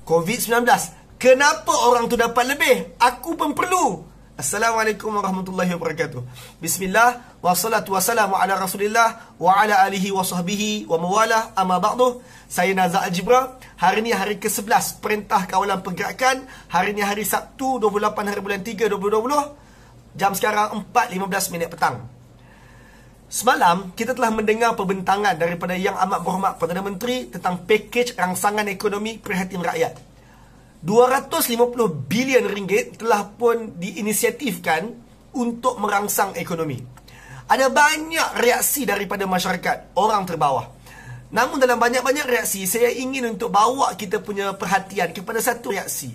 COVID-19. Kenapa orang tu dapat lebih? Aku pun perlu. Assalamualaikum warahmatullahi wabarakatuh. Bismillah, wassalatu wassalamu ala rasulillah wa ala alihi wa sahbihi wa mawalah, amma ba'du. Saya Nazar Al-Jibra. Hari ni hari ke-11 Perintah Kawalan Pergerakan. Hari ni hari Sabtu 28 hari bulan 3 2020. Jam sekarang 4.15 minit petang. Semalam kita telah mendengar perbentangan daripada Yang Amat Berhormat Perdana Menteri tentang pakej rangsangan ekonomi prihatin rakyat. 250 bilion ringgit telah pun diinisiatifkan untuk merangsang ekonomi. Ada banyak reaksi daripada masyarakat, orang terbawah. Namun dalam banyak-banyak reaksi, saya ingin untuk bawa kita punya perhatian kepada satu reaksi.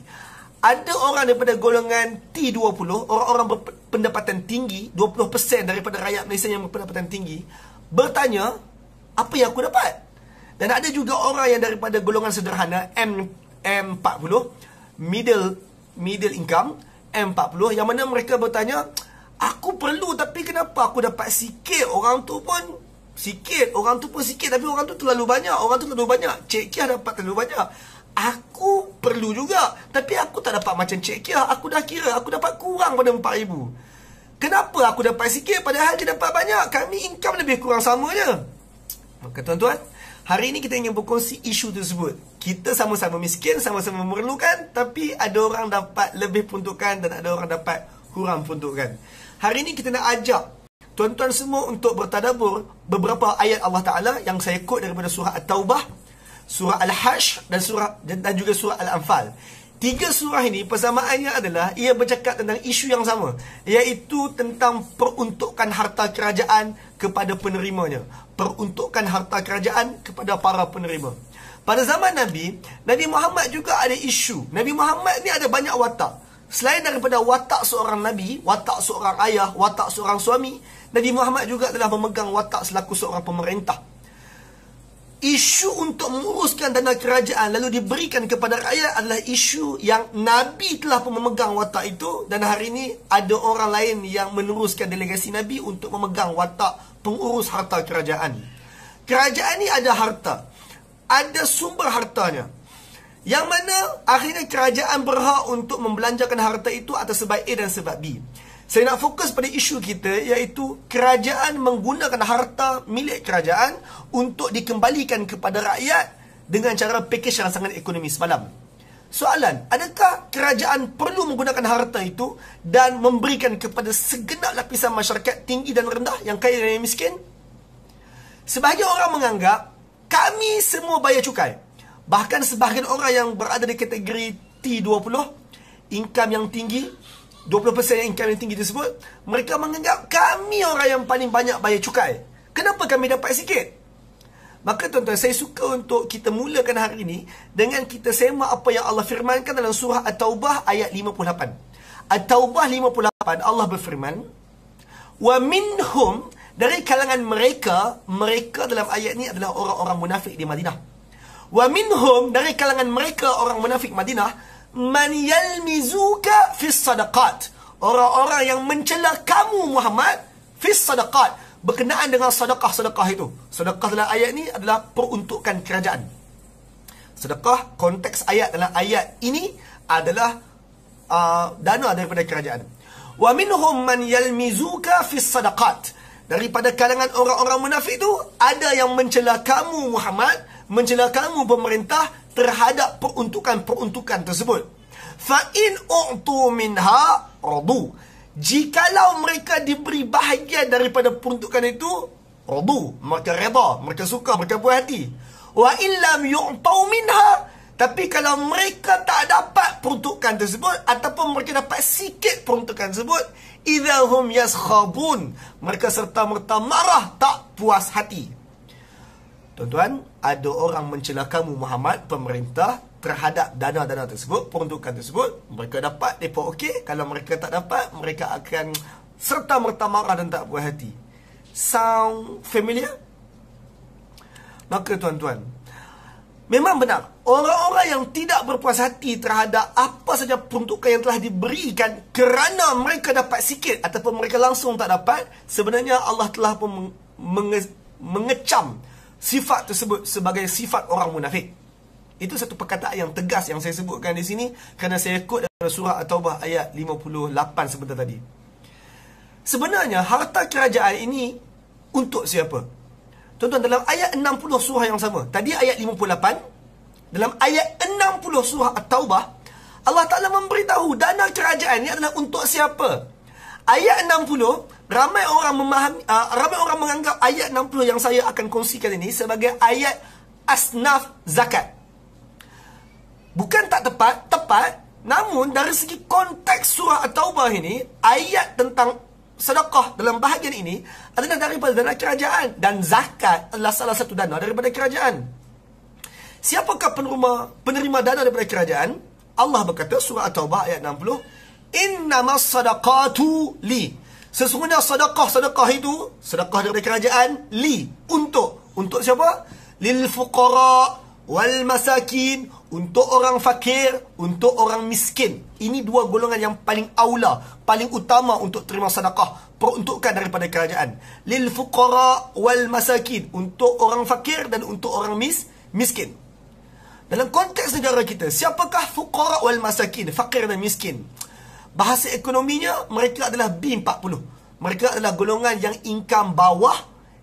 Ada orang daripada golongan T20, orang-orang berpendapatan tinggi, 20% daripada rakyat Malaysia yang berpendapatan tinggi, bertanya, apa yang aku dapat? Dan ada juga orang yang daripada golongan sederhana, M40, middle income, M40, yang mana mereka bertanya, aku perlu tapi kenapa aku dapat sikit, orang tu pun sikit, tapi orang tu terlalu banyak, Cik Kia dapat terlalu banyak. Aku perlu juga, tapi aku tak dapat macam Cik Kia. Aku dah kira, aku dapat kurang pada 4,000. Kenapa aku dapat sikit padahal dia dapat banyak? Kami income lebih kurang sama je. Maka tuan-tuan, hari ini kita ingin berkongsi isu tersebut. Kita sama-sama miskin, sama-sama memerlukan, tapi ada orang dapat lebih peruntukan dan ada orang dapat kurang peruntukan. Hari ini kita nak ajak tuan-tuan semua untuk bertadabbur beberapa ayat Allah Ta'ala yang saya quote daripada surah At-Taubah, surah Al-Hajj dan juga surah Al-Anfal. Tiga surah ini persamaannya adalah ia bercakap tentang isu yang sama, iaitu tentang peruntukan harta kerajaan kepada penerimanya. Peruntukan harta kerajaan kepada para penerima. Pada zaman Nabi Muhammad juga ada isu. Nabi Muhammad ni ada banyak watak. Selain daripada watak seorang Nabi, watak seorang ayah, watak seorang suami, Nabi Muhammad juga telah memegang watak selaku seorang pemerintah. Isu untuk menguruskan dana kerajaan lalu diberikan kepada rakyat adalah isu yang Nabi telah pun memegang watak itu, dan hari ini ada orang lain yang meneruskan delegasi Nabi untuk memegang watak pengurus harta kerajaan. Kerajaan ni ada harta, ada sumber hartanya, yang mana akhirnya kerajaan berhak untuk membelanjakan harta itu atas sebab A dan sebab B. Saya nak fokus pada isu kita, iaitu kerajaan menggunakan harta milik kerajaan untuk dikembalikan kepada rakyat dengan cara pakej rangsangan ekonomi semalam. Soalan, adakah kerajaan perlu menggunakan harta itu dan memberikan kepada segenap lapisan masyarakat tinggi dan rendah, yang kaya dan yang miskin? Sebahagian orang menganggap kami semua bayar cukai. Bahkan sebahagian orang yang berada di kategori T20, income yang tinggi, 20% yang income yang tinggi tersebut, mereka menganggap kami orang yang paling banyak bayar cukai. Kenapa kami dapat sikit? Maka tuan-tuan, saya suka untuk kita mulakan hari ini dengan kita semak apa yang Allah firmankan dalam surah At-Taubah ayat 58. At-Taubah 58, Allah berfirman, wa minhum, dari kalangan mereka dalam ayat ini adalah orang-orang munafik di Madinah. Wa minhum, dari kalangan mereka orang munafik Madinah, man yalmizuka fis sadaqat, orang-orang yang mencela kamu Muhammad fis sadaqat, berkenaan dengan sedekah-sedekah itu. Sedekah dalam ayat ni adalah peruntukan kerajaan. Sedekah, konteks ayat dalam ayat ini adalah dana daripada kerajaan. Wa minhum man yalmizuka fis sadaqat, daripada kalangan orang-orang munafik itu ada yang mencela kamu Muhammad, mencela kamu pemerintah terhadap peruntukan-peruntukan tersebut. Fa in u'tu minha radu, jikalau mereka diberi bahagian daripada peruntukan itu, radu, mereka reda, mereka suka, mereka puas hati. Wa in lam yu'tu minha, tapi kalau mereka tak dapat peruntukan tersebut ataupun mereka dapat sikit peruntukan tersebut, idahum yaskhabun, mereka serta-merta marah, tak puas hati. Tuan-tuan, ada orang mencela kamu Muhammad, pemerintah, terhadap dana-dana tersebut, peruntukan tersebut. Mereka dapat, mereka okey. Kalau mereka tak dapat, mereka akan serta-merta marah dan tak puas hati. Sound familiar? Maka tuan-tuan, memang benar, orang-orang yang tidak berpuas hati terhadap apa saja peruntukan yang telah diberikan kerana mereka dapat sikit ataupun mereka langsung tak dapat, sebenarnya Allah telah pun mengecam sifat tersebut sebagai sifat orang munafik. Itu satu perkataan yang tegas yang saya sebutkan di sini kerana saya kod dalam surah At-Taubah ayat 58 sebentar tadi. Sebenarnya harta kerajaan ini untuk siapa? Tuan-tuan, dalam ayat 60 surah yang sama, tadi ayat 58, dalam ayat 60 surah At-Taubah, Allah Ta'ala memberitahu dana kerajaan ini adalah untuk siapa? Ayat 60, ramai orang memahami, ramai orang menganggap ayat 60 yang saya akan kongsikan ini sebagai ayat asnaf zakat. Bukan tak tepat, tepat. Namun dari segi konteks surah At-Taubah ini, ayat tentang sedekah dalam bahagian ini adalah daripada dana kerajaan, dan zakat adalah salah satu dana daripada kerajaan. Siapakah penerima dana daripada kerajaan? Allah berkata surah At-Taubah ayat 60, innamas sadaqatu li. Sesungguhnya sedekah itu, sedekah daripada kerajaan, li, untuk siapa? Lil fuqara wal masakin, untuk orang fakir, untuk orang miskin. Ini dua golongan yang paling aula, paling utama untuk terima sedekah, peruntukan daripada kerajaan. Lil fuqara wal masakin, untuk orang fakir dan untuk orang miskin. Dalam konteks negara kita, siapakah fuqara wal masakin, fakir dan miskin? Bahasa ekonominya, mereka adalah B40. Mereka adalah golongan yang income bawah,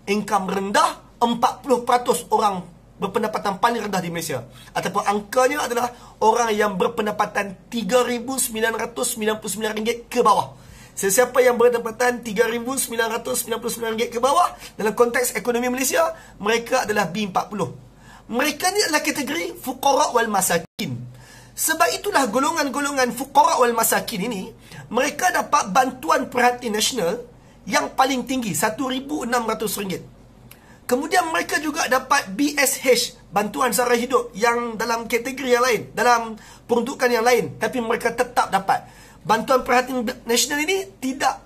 income rendah, 40% orang berpendapatan paling rendah di Malaysia. Ataupun angkanya adalah orang yang berpendapatan RM3,999 ke bawah. Sesiapa yang berpendapatan RM3,999 ke bawah dalam konteks ekonomi Malaysia, mereka adalah B40. Mereka ni adalah kategori fuqara wal masakin. Sebab itulah golongan-golongan fuqara wal masakin ini, mereka dapat bantuan perhatian nasional yang paling tinggi, RM1,600. Kemudian mereka juga dapat BSH, bantuan sara hidup, yang dalam kategori yang lain, dalam peruntukan yang lain, tapi mereka tetap dapat. Bantuan perhatian nasional ini tidak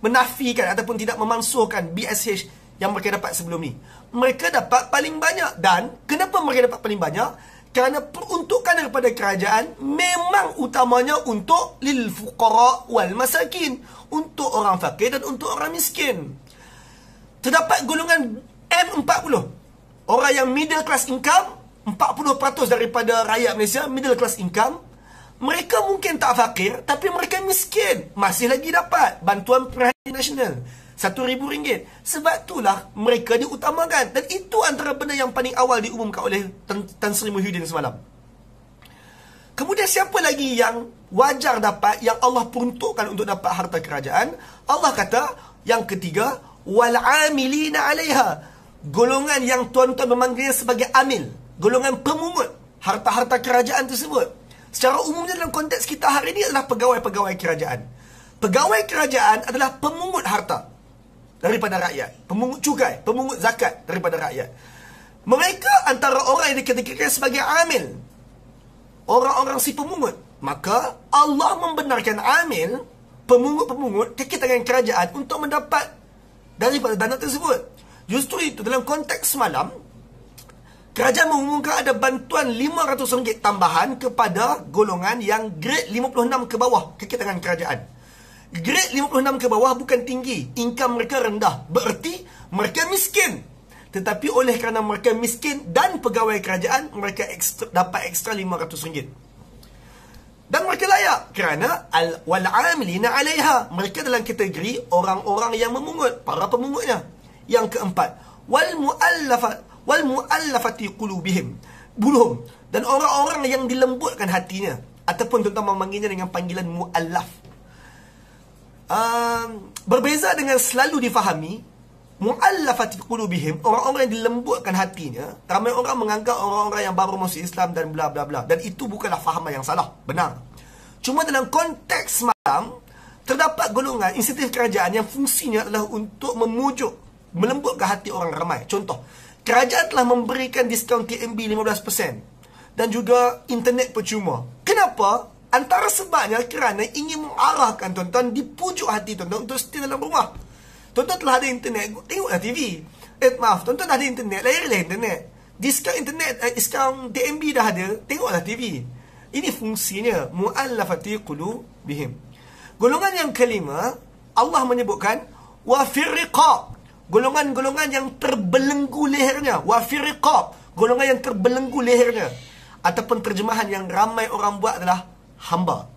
menafikan ataupun tidak memansuhkan BSH yang mereka dapat sebelum ni. Mereka dapat paling banyak. Dan kenapa mereka dapat paling banyak? Kerana peruntukan daripada kerajaan memang utamanya untuk lil fuqara wal masakin, untuk orang fakir dan untuk orang miskin. Terdapat golongan M40, orang yang middle class income, 40% daripada rakyat Malaysia middle class income. Mereka mungkin tak fakir, tapi mereka miskin, masih lagi dapat bantuan perhatian nasional RM1,000. Sebab itulah mereka diutamakan. Dan itu antara benda yang paling awal diumumkan oleh Tan Sri Muhyiddin semalam. Kemudian siapa lagi yang wajar dapat, yang Allah peruntukkan untuk dapat harta kerajaan? Allah kata yang ketiga, wal amilina 'alaiha, golongan yang tuan-tuan memanggilnya sebagai amil, golongan pemungut harta-harta kerajaan tersebut. Secara umumnya dalam konteks kita hari ini adalah pegawai-pegawai kerajaan. Pegawai kerajaan adalah pemungut harta daripada rakyat, pemungut cukai, pemungut zakat daripada rakyat. Mereka antara orang yang dikategorikan sebagai amil, orang-orang si pemungut. Maka Allah membenarkan amil, pemungut-pemungut, kaki tangan kerajaan untuk mendapat daripada dana tersebut. Justru itu dalam konteks semalam, kerajaan mengumumkan ada bantuan RM500 tambahan kepada golongan yang grade 56 ke bawah, kaki tangan kerajaan. Grade 56 ke bawah bukan tinggi, income mereka rendah, bererti mereka miskin. Tetapi oleh kerana mereka miskin dan pegawai kerajaan, mereka dapat ekstra RM500. Dan mereka layak kerana wal amilina 'alaiha, mereka dalam kategori orang-orang yang memungut, para pemungutnya. Yang keempat, wal mu'allafati qulubihim, buluhum, dan orang-orang yang dilembutkan hatinya, ataupun tuan-tuan memanggilnya dengan panggilan mu'allaf. Berbeza dengan selalu difahami, mu'allafati qulubihim, orang-orang yang dilembutkan hatinya. Ramai orang menganggap orang-orang yang baru masuk Islam dan bla bla bla, dan itu bukanlah fahaman yang salah, benar. Cuma dalam konteks semalam, terdapat golongan insentif kerajaan yang fungsinya adalah untuk memujuk, melembutkan hati orang ramai. Contoh, kerajaan telah memberikan diskaun TMB 15% dan juga internet percuma. Kenapa? Antara sebabnya kerana ingin mengarahkan tuan-tuan di pujuk hati tuan-tuan untuk stay dalam rumah. Tuan-tuan telah ada internet, tengoklah TV. Tuan-tuan dah ada internet, layarilah internet. Diskaun internet, diskaun TMB dah ada, tengoklah TV. Ini fungsinya, mu'allafati qulubihim. Golongan yang kelima, Allah menyebutkan wa firriqab, golongan-golongan yang terbelenggu lehernya. Wa firriqab, golongan yang terbelenggu lehernya. ataupun terjemahan yang ramai orang buat adalah hamba.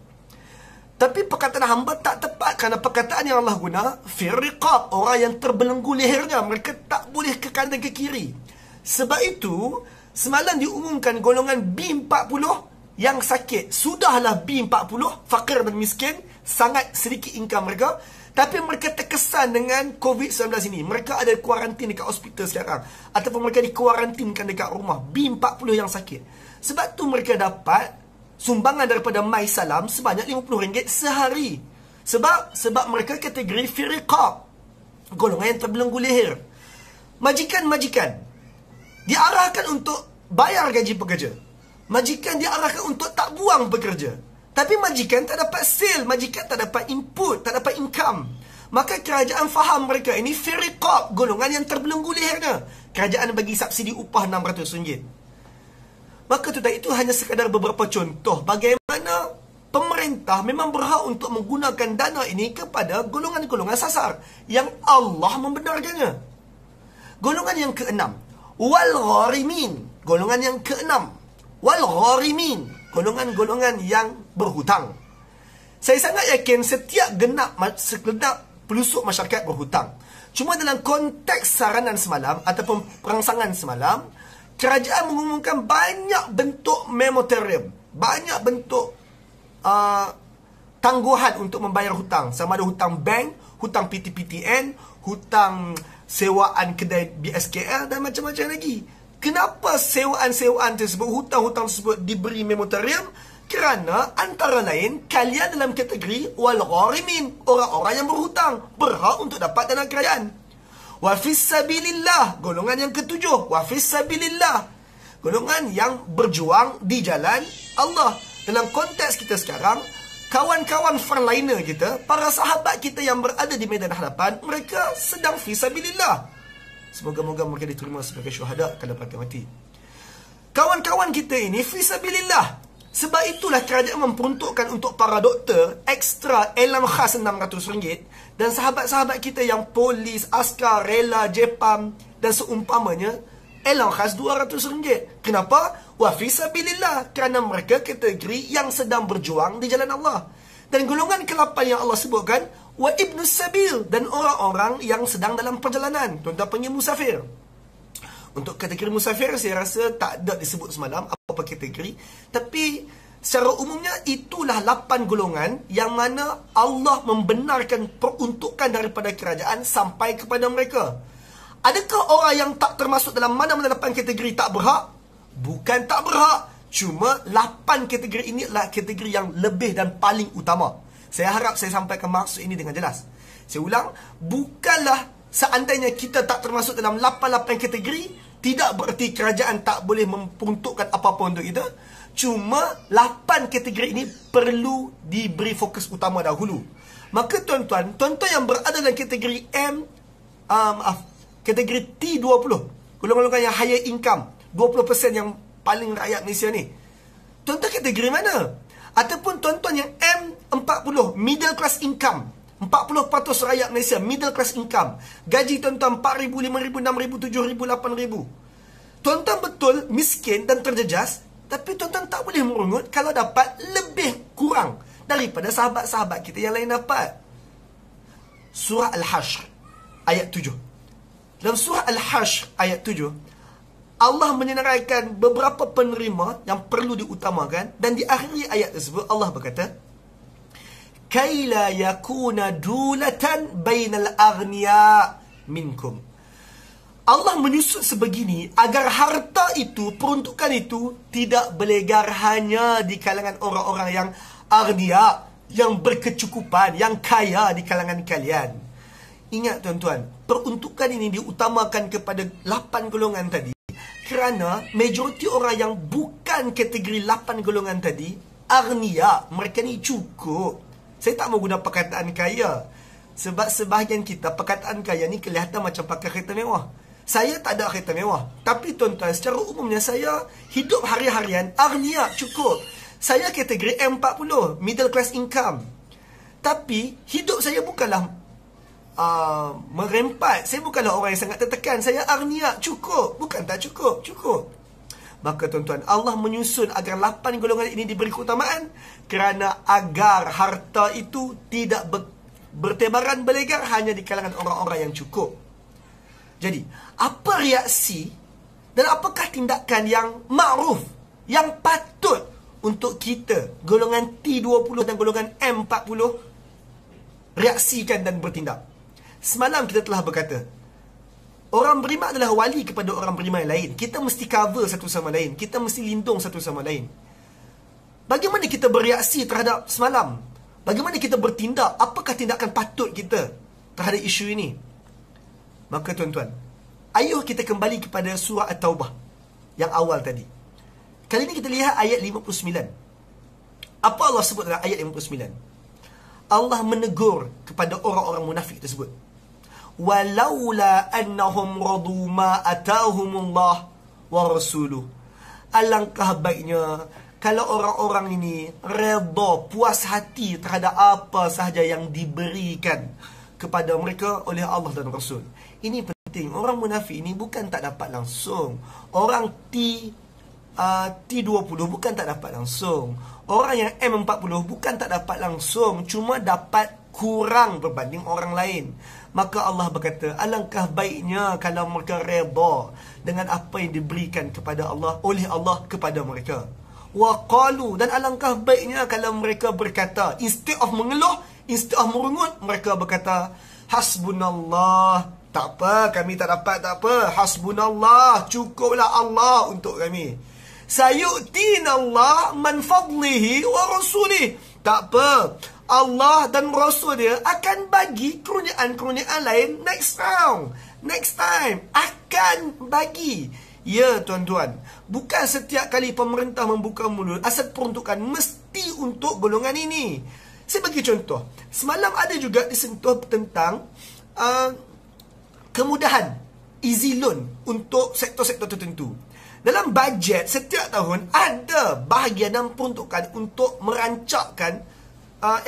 Tapi perkataan hamba tak tepat, kerana perkataan yang Allah guna firriqab, orang yang terbelenggu lehernya, mereka tak boleh ke kanan ke kiri. Sebab itu semalam diumumkan golongan B40 yang sakit. Sudahlah B40, fakir dan miskin, sangat sedikit income mereka, tapi mereka terkesan dengan COVID-19 ini. Mereka ada kuarantin dekat hospital sekarang, ataupun mereka dikuarantinkan dekat rumah. B40 yang sakit. Sebab tu mereka dapat sumbangan daripada MySalam sebanyak RM50 sehari. Sebab mereka kategori firriqab, golongan yang terbelenggu leher. Majikan-majikan diarahkan untuk bayar gaji pekerja. Majikan diarahkan untuk tak buang pekerja. Tapi majikan tak dapat sale, majikan tak dapat input, tak dapat income. Maka kerajaan faham mereka ini firriqab, golongan yang terbelenggu lehernya. Kerajaan bagi subsidi upah RM600. Maka itu hanya sekadar beberapa contoh bagaimana pemerintah memang berhak untuk menggunakan dana ini kepada golongan-golongan sasar yang Allah membenarkannya. Golongan yang keenam, wal gharimin. Golongan yang keenam, wal gharimin, golongan-golongan yang berhutang. Saya sangat yakin setiap segenap pelusuk masyarakat berhutang. Cuma dalam konteks saranan semalam ataupun perangsangan semalam, kerajaan mengumumkan banyak bentuk moratorium, banyak bentuk tangguhan untuk membayar hutang. Sama ada hutang bank, hutang PTPTN, hutang sewaan kedai BSKL dan macam-macam lagi. Kenapa sewaan-sewaan tersebut, hutang-hutang tersebut diberi moratorium? Kerana antara lain, kalian dalam kategori wal gharimin, orang-orang yang berhutang, berhak untuk dapat dana kerajaan. Wa fissabilillah, golongan yang ketujuh, wa fissabilillah, golongan yang berjuang di jalan Allah. Dalam konteks kita sekarang, kawan-kawan frontliner kita, para sahabat kita yang berada di medan hadapan, mereka sedang fissabilillah. Semoga-moga mereka diterima sebagai syuhada kalau mereka mati. Kawan-kawan kita ini fissabilillah. Sebab itulah kerajaan memperuntukkan untuk para doktor ekstra elam khas RM600, dan sahabat-sahabat kita yang polis, askar, rela, Jepam dan seumpamanya elam khas RM200. Kenapa? Wa fisabilillah, kerana mereka kategori yang sedang berjuang di jalan Allah. Dan golongan ke-8 yang Allah sebutkan, wa ibnus sabil, dan orang-orang yang sedang dalam perjalanan. Tuan-tuan panggil musafir. Untuk kategori musafir, saya rasa tak ada disebut semalam apa kategori. Tapi secara umumnya itulah 8 golongan yang mana Allah membenarkan peruntukan daripada kerajaan sampai kepada mereka. Adakah orang yang tak termasuk dalam mana-mana 8 kategori tak berhak? Bukan tak berhak. Cuma 8 kategori ini adalah kategori yang lebih dan paling utama. Saya harap saya sampaikan maksud ini dengan jelas. Saya ulang, bukanlah seandainya kita tak termasuk dalam 8 kategori, tidak bererti kerajaan tak boleh memperuntukkan apa-apa untuk kita. Cuma 8 kategori ini perlu diberi fokus utama dahulu. Maka tuan-tuan yang berada dalam kategori kategori T20, golongan-golongan yang higher income, 20% yang paling rakyat Malaysia ni, tuan-tuan kategori mana? Ataupun tuan-tuan yang M40, middle class income, 40% rakyat Malaysia middle class income, gaji tuan-tuan 4,000, 5,000, 6,000, 7,000, 8,000. Tuan-tuan betul miskin dan terjejas, tapi tuan-tuan tak boleh merungut kalau dapat lebih kurang daripada sahabat-sahabat kita yang lain dapat. Surah Al-Hashr ayat 7. Dalam surah Al-Hashr ayat 7, Allah menyenaraikan beberapa penerima yang perlu diutamakan, dan di akhir ayat tersebut Allah berkata, kaila yakuna dulatan bainal aghniya minkum. Allah menyusut sebegini agar harta itu, peruntukan itu tidak berlegar hanya di kalangan orang-orang yang aghniya, yang berkecukupan, yang kaya di kalangan kalian. Ingat tuan-tuan, peruntukan ini diutamakan kepada 8 golongan tadi kerana majoriti orang yang bukan kategori 8 golongan tadi, aghniya, mereka ni cukup. Saya tak mau guna perkataan kaya, sebab sebahagian kita perkataan kaya ni kelihatan macam pakai kereta mewah. Saya tak ada kereta mewah, tapi tuan-tuan, secara umumnya saya hidup hari-harian aghniya, cukup. Saya kategori M40, middle class income. Tapi hidup saya bukanlah merempat. Saya bukanlah orang yang sangat tertekan. Saya aghniya, cukup. Bukan tak cukup, cukup. Maka tuan-tuan, Allah menyusun agar 8 golongan ini diberi keutamaan kerana agar harta itu tidak bertebaran berlegar hanya di kalangan orang-orang yang cukup. Jadi, apa reaksi dan apakah tindakan yang ma'ruf, yang patut untuk kita, golongan T20 dan golongan M40, reaksikan dan bertindak? Semalam kita telah berkata, orang beriman adalah wali kepada orang beriman lain. Kita mesti cover satu sama lain. Kita mesti lindung satu sama lain. Bagaimana kita bereaksi terhadap semalam? Bagaimana kita bertindak? Apakah tindakan patut kita terhadap isu ini? Maka tuan-tuan, ayuh kita kembali kepada surah At-Taubah yang awal tadi. Kali ini kita lihat ayat 59. Apa Allah sebut dalam ayat 59? Allah menegur kepada orang-orang munafik tersebut. Walaula annahum radu ma atahumullah wa rasuluh. Alangkah baiknya kalau orang-orang ini redha, puas hati terhadap apa sahaja yang diberikan kepada mereka oleh Allah dan Rasul. Ini penting. Orang munafik ini bukan tak dapat langsung. Orang T20 bukan tak dapat langsung. Orang yang M40 bukan tak dapat langsung, cuma dapat kurang berbanding orang lain. Maka Allah berkata, alangkah baiknya kalau mereka redha dengan apa yang diberikan kepada Allah, oleh Allah kepada mereka. Wa qalu, dan alangkah baiknya kalau mereka berkata, instead of mengeluh, instead of merungut, mereka berkata, hasbunallah, tak apa, kami tak dapat, tak apa, hasbunallah, cukuplah Allah untuk kami. Sayu'tinallah man fadlihi wa rasulih. Tak apa, Allah dan Rasul dia akan bagi kurniaan-kurniaan lain next round, next time, akan bagi. Ya tuan-tuan, bukan setiap kali pemerintah membuka mulut asal peruntukan mesti untuk golongan ini. Saya bagi contoh. Semalam ada juga disentuh tentang kemudahan easy loan untuk sektor-sektor tertentu. Dalam bajet setiap tahun ada bahagian dan peruntukan untuk merancangkan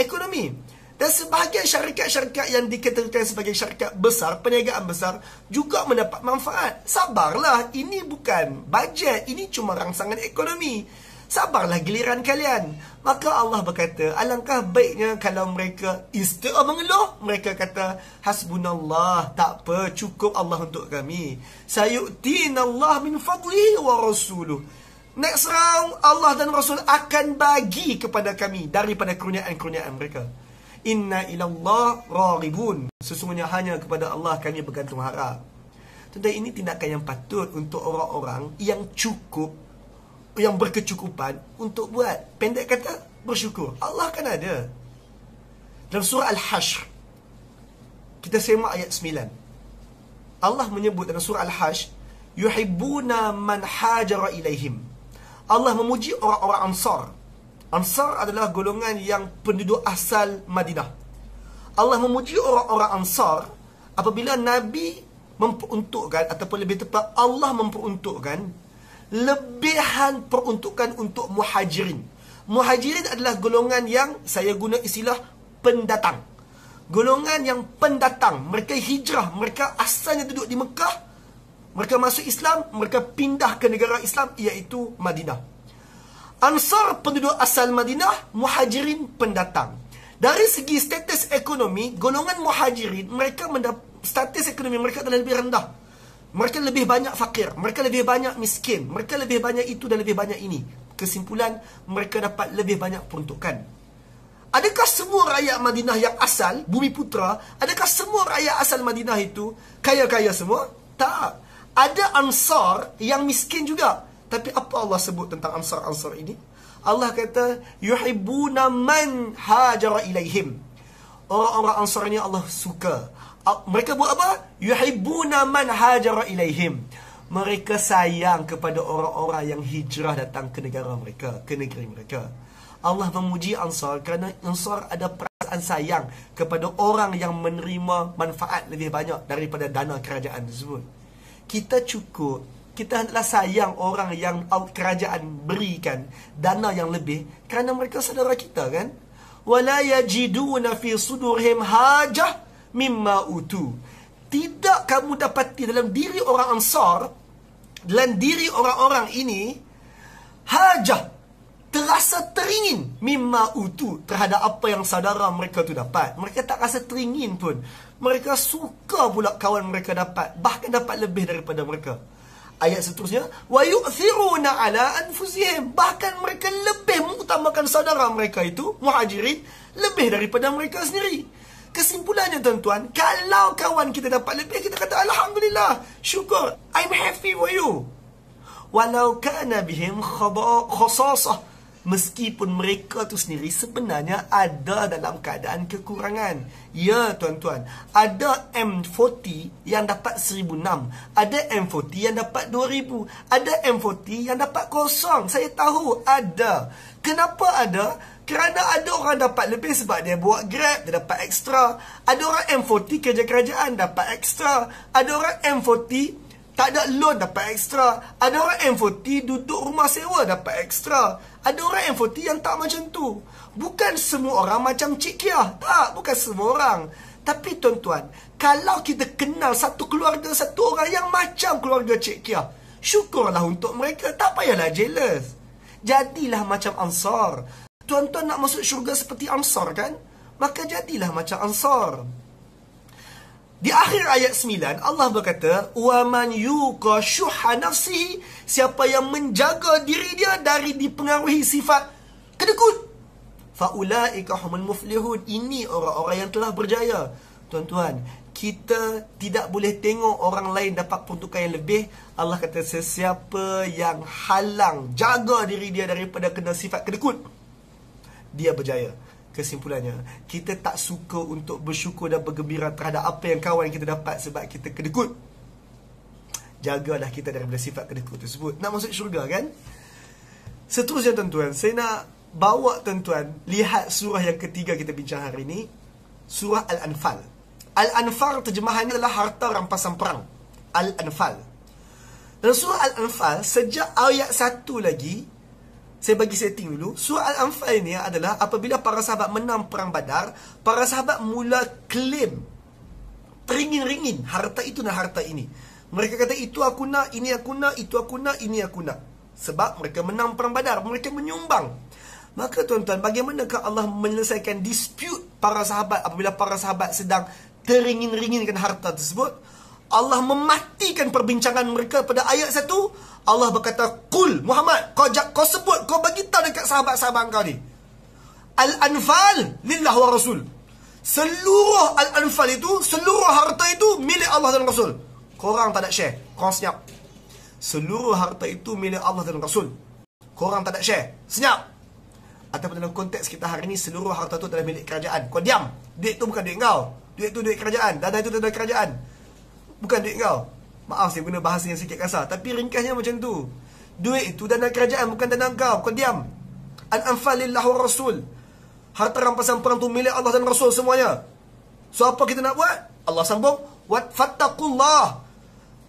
ekonomi. Dan sebahagian syarikat-syarikat yang dikatakan sebagai syarikat besar, perniagaan besar, juga mendapat manfaat. Sabarlah, ini bukan bajet, ini cuma rangsangan ekonomi. Sabarlah giliran kalian. Maka Allah berkata, alangkah baiknya kalau mereka instead of mengeluh, mereka kata, hasbunallah, tak apa, cukup Allah untuk kami. Sayu'tinallah min fadlihi wa rasuluh. Next round, Allah dan Rasul akan bagi kepada kami daripada kurniaan-kurniaan mereka. Inna ilallah raribun. Sesungguhnya hanya kepada Allah kami bergantung harap. Tentu ini tindakan yang patut untuk orang-orang yang cukup, yang berkecukupan untuk buat. Pendek kata, bersyukur. Allah kan ada. Dalam surah Al-Hashr, kita semak ayat 9. Allah menyebut dalam surah Al-Hashr, yuhibbuna man hajara ilaihim. Allah memuji orang-orang Ansar. Ansar adalah golongan yang penduduk asal Madinah. Allah memuji orang-orang Ansar apabila Nabi memperuntukkan, ataupun lebih tepat Allah memperuntukkan lebihan peruntukan untuk muhajirin. Muhajirin adalah golongan yang, saya guna istilah, pendatang. Golongan yang pendatang. Mereka hijrah, mereka asalnya duduk di Mekah, mereka masuk Islam, mereka pindah ke negara Islam, iaitu Madinah. Ansar penduduk asal Madinah, muhajirin pendatang. Dari segi status ekonomi, golongan muhajirin, mereka status ekonomi mereka adalah lebih rendah. Mereka lebih banyak fakir, mereka lebih banyak miskin, mereka lebih banyak itu dan lebih banyak ini. Kesimpulan, mereka dapat lebih banyak peruntukan. Adakah semua rakyat Madinah yang asal, Bumi Putra, adakah semua rakyat asal Madinah itu kaya-kaya semua? Tak. Ada Ansar yang miskin juga. Tapi apa Allah sebut tentang Ansar-Ansar ini? Allah kata, yuhibbuna man hajara ilaihim. Orang-orang Ansar ini Allah suka. Mereka buat apa? Yuhibbuna man hajara ilaihim. Mereka sayang kepada orang-orang yang hijrah datang ke negara mereka, ke negeri mereka. Allah memuji Ansar kerana Ansar ada perasaan sayang kepada orang yang menerima manfaat lebih banyak daripada dana kerajaan tersebut. Kita cukup, kita hendaklah sayang orang yang kerajaan berikan dana yang lebih kerana mereka saudara kita kan. Wala yajiduna fi sudurihim hajah mimma utu. Tidak kamu dapati dalam diri orang Ansar, dalam diri orang-orang ini, hajah, terasa teringin mimma utu, terhadap apa yang saudara mereka tu dapat. Mereka tak rasa teringin pun. Mereka suka pula kawan mereka dapat, bahkan dapat lebih daripada mereka. Ayat seterusnya, wa yu'thiruna ala anfusihim, bahkan mereka lebih mengutamakan saudara mereka itu, muhajirin, lebih daripada mereka sendiri. Kesimpulannya tuan-tuan, kalau kawan kita dapat lebih, kita kata alhamdulillah, syukur, I'm happy for you. Walau kana bihim khasasah, meskipun mereka tu sendiri sebenarnya ada dalam keadaan kekurangan. Ya tuan-tuan, ada M40 yang dapat 1006, ada M40 yang dapat 2000, ada M40 yang dapat kosong. Saya tahu ada. Kenapa ada? Kerana ada orang dapat lebih sebab dia buat Grab, dia dapat ekstra. Ada orang M40 kerja kerajaan dapat ekstra. Ada orang M40 tak ada loan dapat ekstra. Ada orang M40 duduk rumah sewa dapat ekstra. Ada orang M40 yang tak macam tu. Bukan semua orang macam Cik Kia. Tak, bukan semua orang. Tapi tuan-tuan, kalau kita kenal satu keluarga, satu orang yang macam keluarga Cik Kia, syukurlah untuk mereka. Tak payahlah jealous. Jadilah macam Ansar. Tuan-tuan nak masuk syurga seperti Ansar kan? Maka jadilah macam Ansar. Di akhir ayat 9, Allah berkata, وَمَنْ يُوقَ شُحَّ نَفْسِهِ, siapa yang menjaga diri dia dari dipengaruhi sifat kedekut, فَأُولَٰئِكَ هُمُ الْمُفْلِحُونَ, ini orang-orang yang telah berjaya. Tuan-tuan, kita tidak boleh tengok orang lain dapat peruntukan yang lebih. Allah kata, sesiapa yang halang, jaga diri dia daripada kena sifat kedekut, dia berjaya. Kesimpulannya, kita tak suka untuk bersyukur dan bergembira terhadap apa yang kawan kita dapat sebab kita kedekut. Jagalah kita daripada sifat kedekut tersebut. Nak masuk syurga kan? Seterusnya tuan-tuan, saya nak bawa tuan-tuan lihat surah yang ketiga kita bincang hari ini, surah Al-Anfal. Al-Anfal terjemahannya adalah harta rampasan perang. Al-Anfal. Dalam surah Al-Anfal, sejak ayat 1 lagi, saya bagi setting dulu. Surah Al-Anfal ini adalah apabila para sahabat menang perang Badar, para sahabat mula claim, teringin-ringin harta itu dan harta ini. Mereka kata itu aku nak, ini aku nak, itu aku nak, ini aku nak. Sebab mereka menang perang Badar, mereka menyumbang. Maka tuan-tuan, bagaimanakah Allah menyelesaikan dispute para sahabat apabila para sahabat sedang teringin-ringinkan harta tersebut? Allah mematikan perbincangan mereka pada ayat 1. Allah berkata, Qul Muhammad, kau sebut, kau bagi tahu dekat sahabat-sahabat kau ni, Al-Anfal lillah wa Rasul. Seluruh Al-Anfal itu, seluruh harta itu milik Allah dan Rasul. Korang tak nak share, korang senyap. Seluruh harta itu milik Allah dan Rasul. Korang tak nak share, senyap. Ataupun dalam konteks kita hari ni, seluruh harta itu adalah milik kerajaan. Kau diam. Duit tu bukan duit kau. Duit tu duit kerajaan. Dana itu dana kerajaan, bukan duit kau. Maaf saya guna bahasa yang sikit kasar, tapi ringkasnya macam tu. Duit itu dana kerajaan, bukan dana kau. Kau diam. Al-Anfal lillah wa Rasul. Harta rampasan perang tu milik Allah dan Rasul semuanya. So apa kita nak buat? Allah sambung, fattaqullah.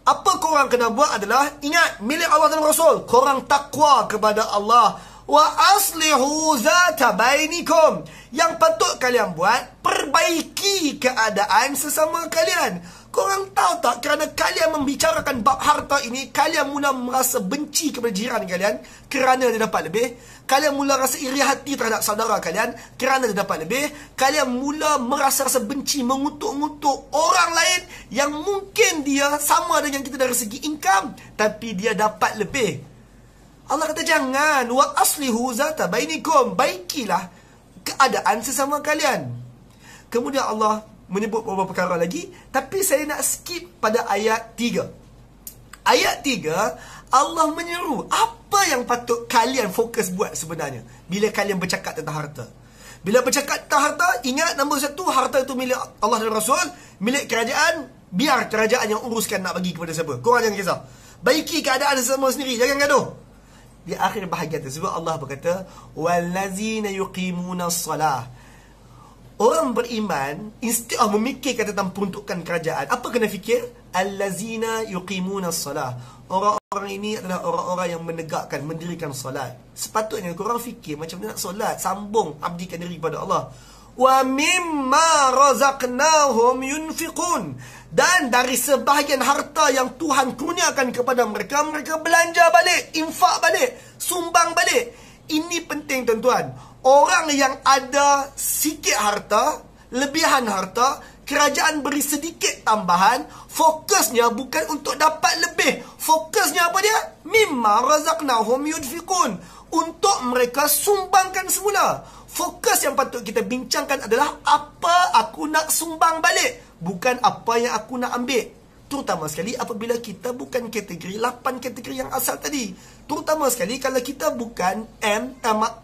Apa korang kena buat adalah, ingat, milik Allah dan Rasul. Korang takwa kepada Allah. Wa aslihu zata bainikum. Yang patut kalian buat, perbaiki keadaan sesama kalian. Korang tahu tak, kerana kalian membicarakan bab harta ini, kalian mula merasa benci kepada jiran kalian kerana dia dapat lebih. Kalian mula rasa iri hati terhadap saudara kalian kerana dia dapat lebih. Kalian mula merasa benci, mengutuk-ngutuk orang lain yang mungkin dia sama dengan kita dari segi income, tapi dia dapat lebih. Allah kata jangan. Wa aslihu zata bainikum. Baikilah keadaan sesama kalian. Kemudian Allah menyebut beberapa perkara lagi, tapi saya nak skip pada ayat 3. Ayat 3, Allah menyeru apa yang patut kalian fokus buat sebenarnya bila kalian bercakap tentang harta. Bila bercakap tentang harta, ingat nombor 1, harta itu milik Allah dan Rasul, milik kerajaan. Biar kerajaan yang uruskan nak bagi kepada siapa. Korang jangan kisah. Baiki keadaan sesama sendiri, jangan gaduh. Di akhir bahagian tersebut Allah berkata, wallazina yuqimuna as-salah. Orang beriman, instead of memikirkan tentang peruntukan kerajaan, apa kena fikir? Allazina yuqimuna as-salah. Orang-orang ini adalah orang-orang yang menegakkan, mendirikan solat. Sepatutnya korang fikir macam mana nak solat, sambung, abdikan diri kepada Allah. Wa mimma razaqnahum yunfiqun. Dan dari sebahagian harta yang Tuhan kurniakan kepada mereka, mereka belanja balik, infak balik, sumbang balik. Ini penting tuan-tuan. Orang yang ada sikit harta, lebihan harta, kerajaan beri sedikit tambahan, fokusnya bukan untuk dapat lebih. Fokusnya apa dia? Mimma razaqnahum yunfiqun. Untuk mereka sumbangkan semula. Fokus yang patut kita bincangkan adalah apa aku nak sumbang balik, bukan apa yang aku nak ambil. Terutama sekali apabila kita bukan kategori 8 kategori yang asal tadi. Terutama sekali kalau kita bukan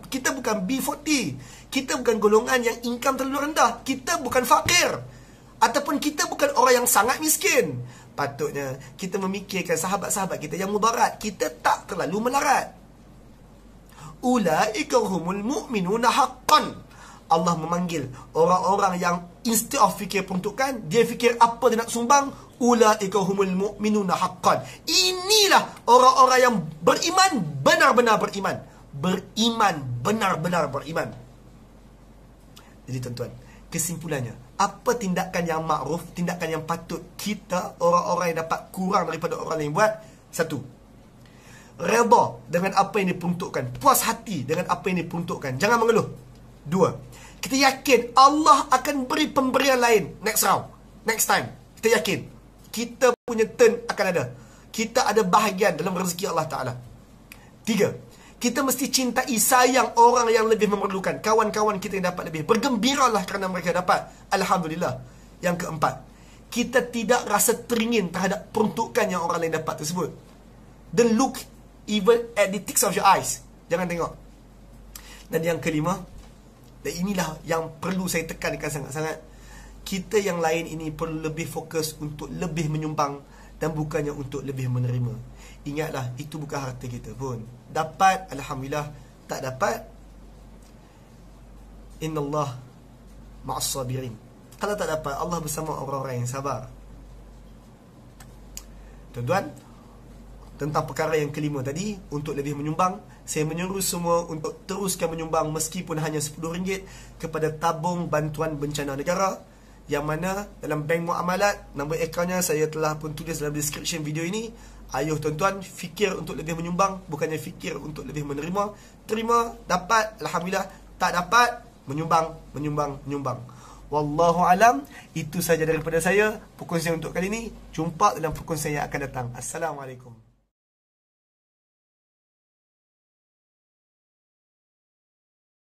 kita bukan B40. Kita bukan golongan yang income terlalu rendah. Kita bukan fakir. Ataupun kita bukan orang yang sangat miskin. Patutnya kita memikirkan sahabat-sahabat kita yang mudarat. Kita tak terlalu melarat. Ulaika humul mu'minuna haqqan. Allah memanggil orang-orang yang instead of fikir peruntukan, dia fikir apa dia nak sumbang. Ulaika humul mu'minuna haqqan. Inilah orang-orang yang beriman, benar-benar beriman. Beriman, benar-benar beriman. Jadi tuan-tuan, kesimpulannya, apa tindakan yang makruf, tindakan yang patut kita, orang-orang yang dapat kurang daripada orang lain buat? Satu, redha dengan apa yang diperuntukkan, puas hati dengan apa yang diperuntukkan, jangan mengeluh. Dua, kita yakin Allah akan beri pemberian lain next round, next time. Kita yakin kita punya turn akan ada. Kita ada bahagian dalam rezeki Allah Ta'ala. Tiga, kita mesti cintai, sayang orang yang lebih memerlukan, kawan-kawan kita yang dapat lebih. Bergembiralah kerana mereka dapat, alhamdulillah. Yang keempat, kita tidak rasa teringin terhadap peruntukan yang orang lain dapat tersebut. Don't look even at the tips of your eyes. Jangan tengok. Dan yang kelima, dan inilah yang perlu saya tekankan sangat-sangat, kita yang lain ini perlu lebih fokus untuk lebih menyumbang dan bukannya untuk lebih menerima. Ingatlah, itu bukan harta kita pun. Dapat, alhamdulillah. Tak dapat, innallah ma'as sabirin. Kalau tak dapat, Allah bersama orang-orang yang sabar. Tuan-tuan, tentang perkara yang kelima tadi, untuk lebih menyumbang, saya menyuruh semua untuk teruskan menyumbang meskipun hanya RM10 kepada tabung bantuan bencana negara, yang mana dalam bank muamalat, nombor akaunnya saya telah pun tulis dalam description video ini. Ayuh tuan-tuan, fikir untuk lebih menyumbang, bukannya fikir untuk lebih menerima. Terima, dapat, alhamdulillah. Tak dapat, menyumbang. Wallahu alam. Itu saja daripada saya, perkongsian untuk kali ini. Jumpa dalam perkongsian yang akan datang. Assalamualaikum.